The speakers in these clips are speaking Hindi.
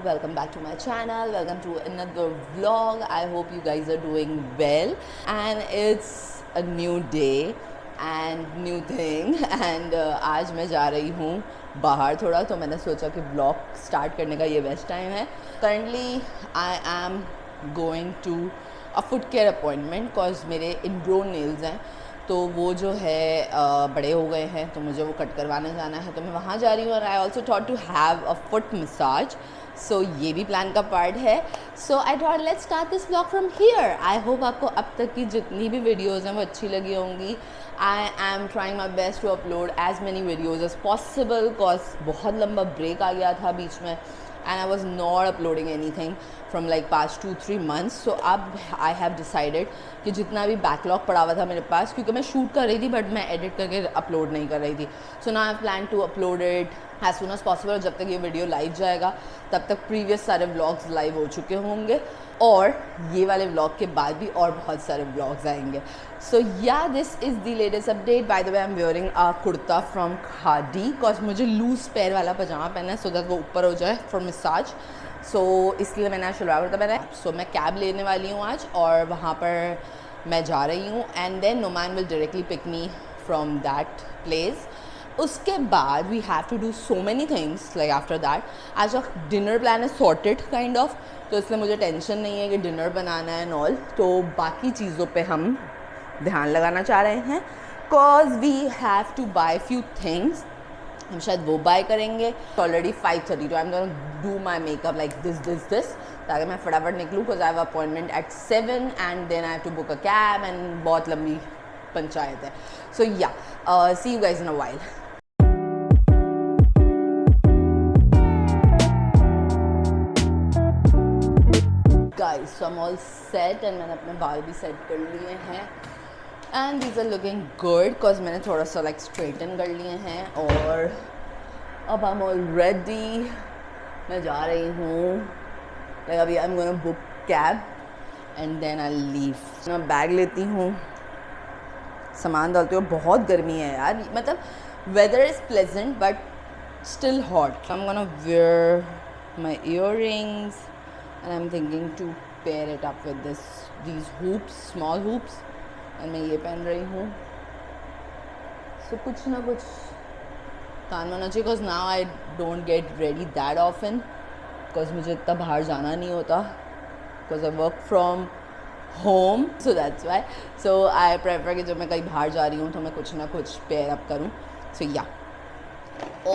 welcome back to my channel, welcome to another vlog. I hope you guys are doing well and it's a new day and new thing and आज मैं जा रही हूँ बाहर थोड़ा, तो मैंने सोचा कि vlog start करने का ये बेस्ट टाइम है. Currently I am going to a foot care appointment cause मेरे ingrown nails हैं, तो वो जो है बड़े हो गए हैं, तो मुझे वो कट करवाने जाना है, तो मैं वहाँ जा रही हूँ. और I also thought to have a foot massage, so ये भी प्लान का पार्ट है. So I thought let's start this vlog from here. I hope आपको अब तक की जितनी भी वीडियोज़ हैं वो अच्छी लगी होंगी. I am trying my best to upload as many videos as possible cause बहुत लंबा ब्रेक आ गया था बीच में and I was not uploading anything from like past 2-3 months. So अब I have decided कि जितना भी backlog पड़ा हुआ था मेरे पास, क्योंकि मैं शूट कर रही थी बट मैं edit करके upload नहीं कर रही थी, so now I plan to upload it as soon as possible. जब तक ये वीडियो लाइव जाएगा तब तक प्रीवियस सारे व्लॉग्स लाइव हो चुके होंगे और ये वाले व्लॉग के बाद भी और बहुत सारे व्लॉग्स आएंगे. सो या this is the latest update. By the way I am wearing a kurta from khadi cause मुझे लूज पैर वाला पजामा पहना है सो दैट वो ऊपर हो जाए फॉर मसाज. सो इसलिए मैंने आज शलवार कुर्ता पहना है. सो मैं कैब लेने वाली हूँ आज और वहाँ पर मैं जा रही हूँ and then Noman will directly pick me from that place. उसके बाद we have to do so many things like after that. आज dinner plan is sorted kind of, तो इसलिए मुझे टेंशन नहीं है कि डिनर बनाना है एंड ऑल. तो बाकी चीज़ों पे हम ध्यान लगाना चाह रहे हैं cause we have to buy few things. हम शायद वो बाय करेंगे. ऑलरेडी 5:30, तो I am gonna do my makeup like this ताकि मैं फटाफट निकलूँ cause I have appointment at 7 and then I have to book a cab and बहुत लंबी पंचायत है. So yeah see you guys in a while. Guys, so I'm all set and मैंने अपने बाल भी सेट कर लिए हैं and these are looking good cause मैंने थोड़ा सा like straighten कर लिए हैं और अब I'm all ready. मैं जा रही हूँ like अभी I'm gonna book cab and then I'll leave. मैं बैग लेती हूँ, सामान डालती हूँ. बहुत गर्मी है यार, मतलब weather is pleasant but still hot. I'm gonna wear my earrings and I'm thinking to pair it up with these hoops, small hoops, and मैं ये पहन रही हूँ. So कुछ ना कुछ कान में होना चाहिए cause now I don't get ready that often cause मुझे इतना बाहर जाना नहीं होता cause I work from home, so that's why. So I prefer कि जब मैं कहीं बाहर जा रही हूँ तो मैं कुछ ना कुछ pair up करूँ. So yeah.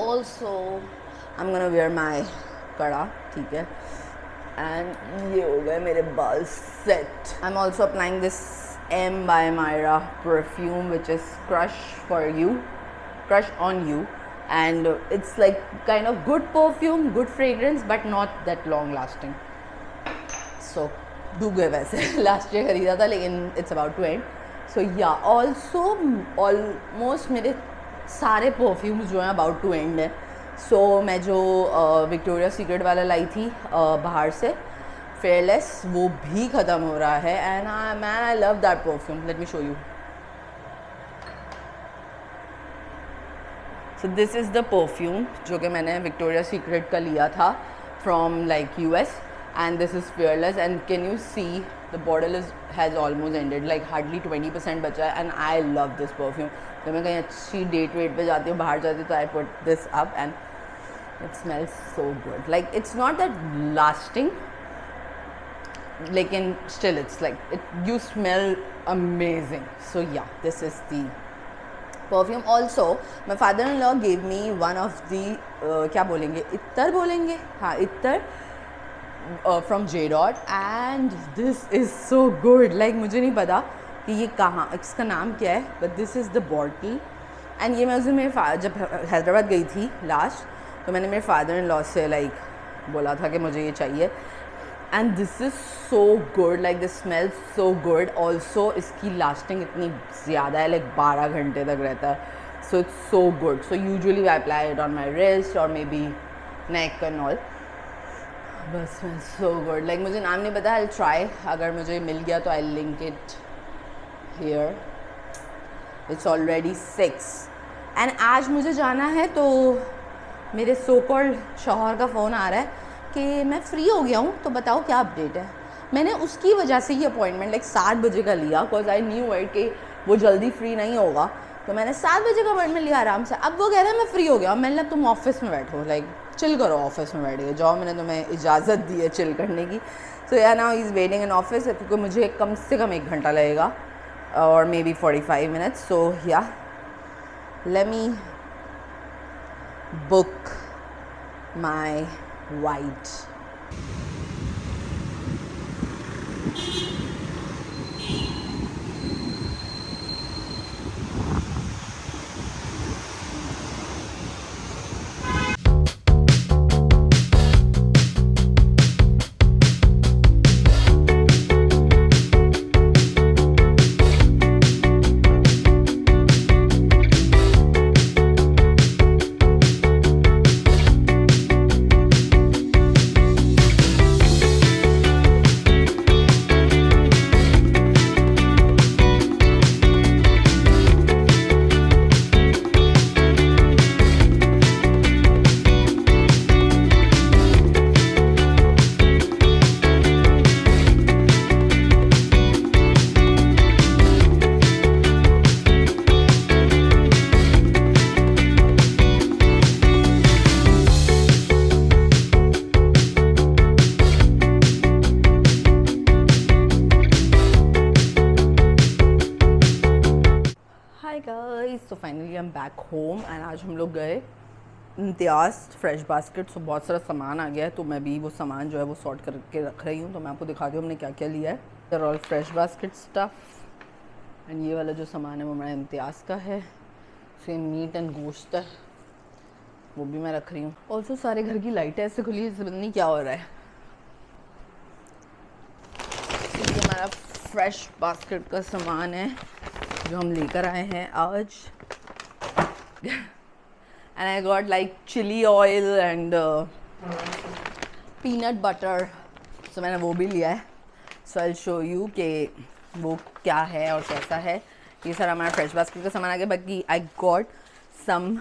Also I'm gonna wear my कड़ा, ठीक है, एंड ये हो गए मेरे बाल set. I am also applying this M by Myra perfume which is crush on you and it's like kind of good perfume, good fragrance but not that long lasting. So डूब गए वैसे लास्ट ईयर खरीदा था लेकिन it's about to end. So yeah, also almost मेरे सारे perfumes जो हैं about to end है. सो मैं जो विक्टोरिया सीक्रेट वाला लाई थी बाहर से फेयरलेस, वो भी ख़त्म हो रहा है and man I love that perfume. Let me show you. So this is the perfume जो कि मैंने विक्टोरिया सीक्रेट का लिया था from like US and this is fearless and can you see the bottle has almost ended, like hardly 20% बचा है and I love this perfume. जब मैं कहीं अच्छी डेट वेट पे जाती हूँ, बाहर जाती हूँ, तो I put this up and it smells so good. Like it's not that lasting, lekin still it's like you smell amazing. So yeah, this is the perfume. Also my father-in-law gave me one of the क्या बोलेंगे, इत्तर बोलेंगे, हाँ Ittar from J-Dot and this is so good. Like मुझे नहीं पता कि ये कहाँ, इसका नाम क्या है, but this is the bottle. and ये मैं उस दिन मेरे जब हैदराबाद गई थी लास्ट, तो मैंने मेरे फादर इन लॉ से लाइक बोला था कि मुझे ये चाहिए and this is so good. Like this smells so good. Also इसकी लास्टिंग इतनी ज़्यादा है, लाइक 12 घंटे तक रहता है. So it's so good. So usually I apply it on my wrist और maybe neck and all. बस सो गुड. लाइक मुझे नाम नहीं पता, आई ट्राई, अगर मुझे मिल गया तो I link it here. It's already 6 and आज मुझे जाना है, तो मेरे सो कॉल्ड शौहर का फ़ोन आ रहा है कि मैं फ्री हो गया हूँ, तो बताओ क्या अपडेट है। मैंने उसकी वजह से ही अपॉइंटमेंट लाइक 7 बजे का लिया, बिकॉज आई न्यू इट कि वो जल्दी फ्री नहीं होगा, तो मैंने 7 बजे का अपॉइंटमेंट लिया आराम से। अब वो कह रहा है मैं फ्री हो गया। मैंने तुम ऑफिस में बैठो, लाइक चिल करो, ऑफिस में बैठ के जाओ, मैंने तुम्हें इजाज़त दी है चिल करने की। सो या now is waiting in office, क्योंकि मुझे कम से कम 1 घंटा लगेगा और मे बी 45 मिनट्स। सो या let me book my white. Hi guys, so finally I am back home and आज हम लोग गए इम्तियाज़ फ्रेश बास्केट। सो बहुत सारा सामान आ गया है, तो मैं भी वो सामान जो है वो सॉर्ट करके रख रही हूँ। तो मैं आपको दिखाती हूँ हमने क्या क्या लिया है। There all Fresh Basket stuff and ये वाला जो सामान है वो हमारा इम्तियाज़ का है। सो मीट एंड गोश्त है, वो भी मैं रख रही हूँ। ऑल्सो सारे घर की लाइटें ऐसे खुली है, पता नहीं क्या हो रहा है। ये हमारा फ्रेश बास्केट का सामान है जो हम लेकर आए हैं आज। And I got like chilli oil and peanut butter, so मैंने वो भी लिया है। सो आई शो यू कि वो क्या है और कैसा है। ये सारा हमारा फ्रेश बास्केट का सामान आ गया। बाकी I got some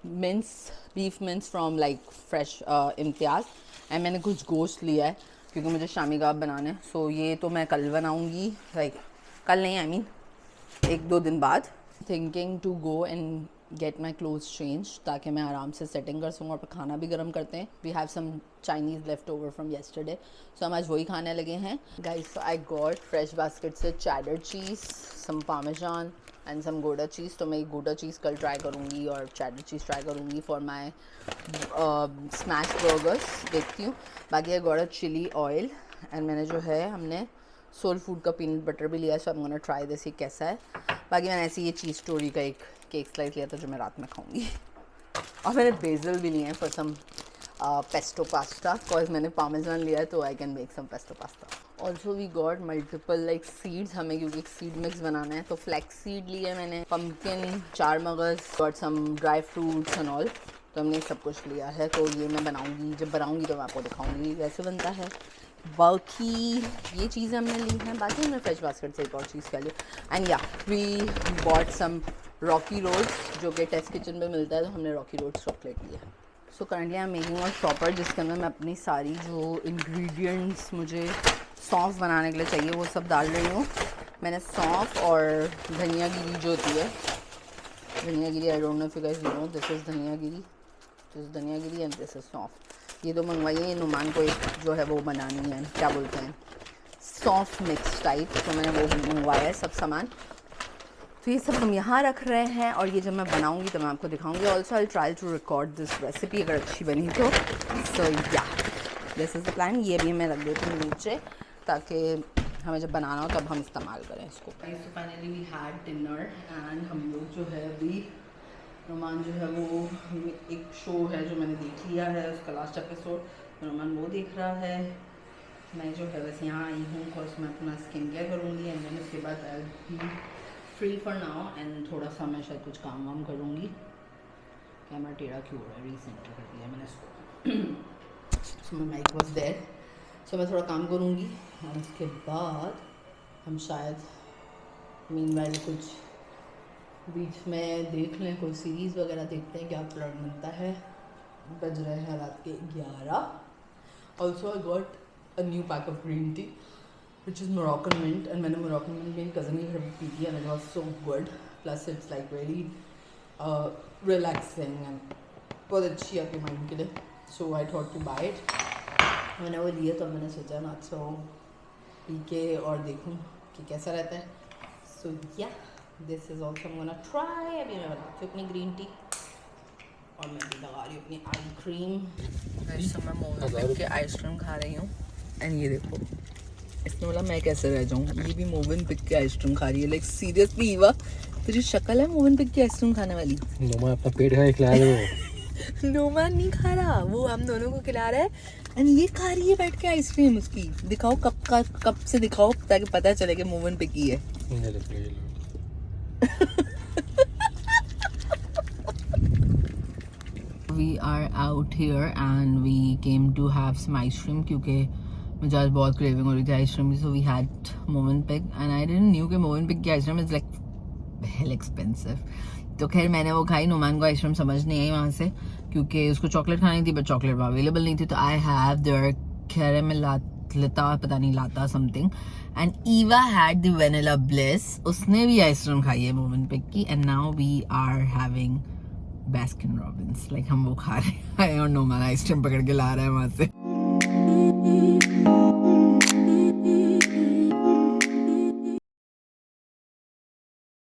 mince, beef mince from like fresh Imtiaz, and मैंने कुछ गोश्त लिया है क्योंकि मुझे शामी कबाब बनाने। सो ये तो मैं कल बनाऊँगी, लाइक कल नहीं, आई मीन 1-2 दिन बाद। Thinking to go and get my clothes change, ताकि मैं आराम से सेटिंग कर सकूँ। और खाना भी गर्म करते हैं, we have some Chinese left over from yesterday, so हम आज वही खाने लगे हैं guys. So I got Fresh Basket से cheddar cheese, some parmesan and some gouda cheese. तो मैं गौडा चीज़ कल ट्राई करूँगी और चैडर चीज़ ट्राई करूँगी फॉर माई स्मैश बर्गर्स, देखती हूँ। बाकी है गौडा चिली ऑयल एंड मैंने जो है हमने सोल फूड का पीनट बटर भी लिया है। So I am gonna try this, ये कैसा है। बाकी मैंने ऐसे ये चीज़ स्टोरी का एक केक स्लाइस लिया था जो मैं रात में खाऊंगी। और मैंने बेजल भी लिए हैं for some pesto pasta, because मैंने पामेजान लिया है तो I can make some pesto pasta. Also we got multiple like seeds, हमें क्योंकि एक सीड मिक्स बनाना है तो फ्लैक्स सीड लिए मैंने, पम्पकिन, 4 मगज़, got some dry fruits and all. तो हमने सब कुछ लिया है, तो ये मैं बनाऊँगी, जब बनाऊँगी तो मैं आपको दिखाऊँगी कैसे बनता है। बाकी ये चीज़ें हमने ली हैं। बाकी हमने फ्रेश बास्केट से एक और चीज़ क्या ली, एंड या we bought some rocky roads जो कि टेस्ट किचन में मिलता है, तो हमने रॉकी रोड्स चॉकलेट लिया है। So currently I am making a shopper जिसके अंदर मैं अपनी सारी जो इंग्रेडिएंट्स मुझे सौंफ बनाने के लिए चाहिए वो सब डाल रही हूँ। मैंने सौंफ और धनिया गिरी जो होती है, धनिया गिरी, I don't know if you guys know, this is धनिया गिरी, दिस इज़ धनिया गिरी एंड दिस इज़ सौंफ। ये तो मंगवाई है, नुमान को एक जो है वो बनानी है, क्या बोलते हैं, सौंफ मिक्स टाइप, तो मैंने वो मंगवाया है सब सामान। तो ये सब हम यहाँ रख रहे हैं और ये जब मैं बनाऊँगी तो मैं आपको दिखाऊँगी। Also I try to record this recipe अगर अच्छी बनी तो। सो या दिस इज़ द प्लान। ये भी मैं रख देती हूँ नीचे ताकि हमें जब बनाना हो तब हम इस्तेमाल करें इसको। So finally we had dinner and हम लोग जो है अभी रोमान जो है वो एक शो है जो मैंने देख लिया है, उसका लास्ट एपिसोड, रोमान वो देख रहा है। मैं जो है बस यहाँ आई हूँ बिकॉज मैं अपना स्किन केयर करूँगी एंड देन उसके बाद I be free for now and थोड़ा सा मैं शायद कुछ काम वाम करूँगी। कैमरा टेढ़ा क्यों हो रहा है, रीसेंटर कर दिया मैंने इसको। सो माई माइक वॉज देयर, सो मैं थोड़ा काम करूँगी और उसके बाद हम शायद मीनवाइल कुछ बीच में देख लें, कोई सीरीज़ वगैरह देखते हैं, क्या प्लान बनता है। बज रहे हैं रात के 11 Also, I got a new pack of green tea, which is Moroccan mint, and मैंने Moroccan mint मेरी cousin के घर पे पी थी, and it was so good. Plus, it's like really relaxing and बहुत अच्छी है आपके mind के लिए. So I thought to buy it. मैंने वो लिया तो मैंने सोचा ना so पी के और देखूँ कि कैसा रहता है. So yeah, this is also I'm gonna try. अभी मैं बनाती हूँ अपनी green tea. और मैं भी लगा रही हूँ अपनी आई क्रीम. इस समय मोवन के आइसक्रीम खा रही हूँ. एंड ये देखो, इसने बोला मैं कैसे रह जाऊँ. ये भी मोवन पिक की आइसक्रीम खा रही है. लाइक सीरियसली ईवा, तुझे शक्ल है मोवन पिक की आइसक्रीम खाने वाली. नोमा अपना पेट का खिला रहे हो. नोमा नहीं खा रहा, वो हम दोनों को खिला रहा है. एंड ये खा रही है बैठ के आइसक्रीम उसकी. दिखाओ कब से दिखाओ ताकि पता चले कि मोवन पिक की है. We are out here and we came to have some ice cream क्योंकि मुझे आज बहुत क्रेविंग हो रही थी आइसक्रीम की. So we had Movenpick and I didn't knew कि Movenpick की ice cream is like hell expensive. तो खैर मैंने वो खाई. नोमान को आइसक्रीम समझ नहीं आई वहाँ से क्योंकि उसको चॉकलेट खानी थी बट चॉकलेट अवेलेबल नहीं थी. तो आई हैव देयर कैरेमल लाता पता नहीं लाता something and Eva had the vanilla bliss. उसने भी आइसक्रीम खाई है Movenpick की and now we are having Baskin Robbins. Like हम वो खा रहे हैं और नोमान आइसक्रीम पकड़ के ला रहा है वहाँ से.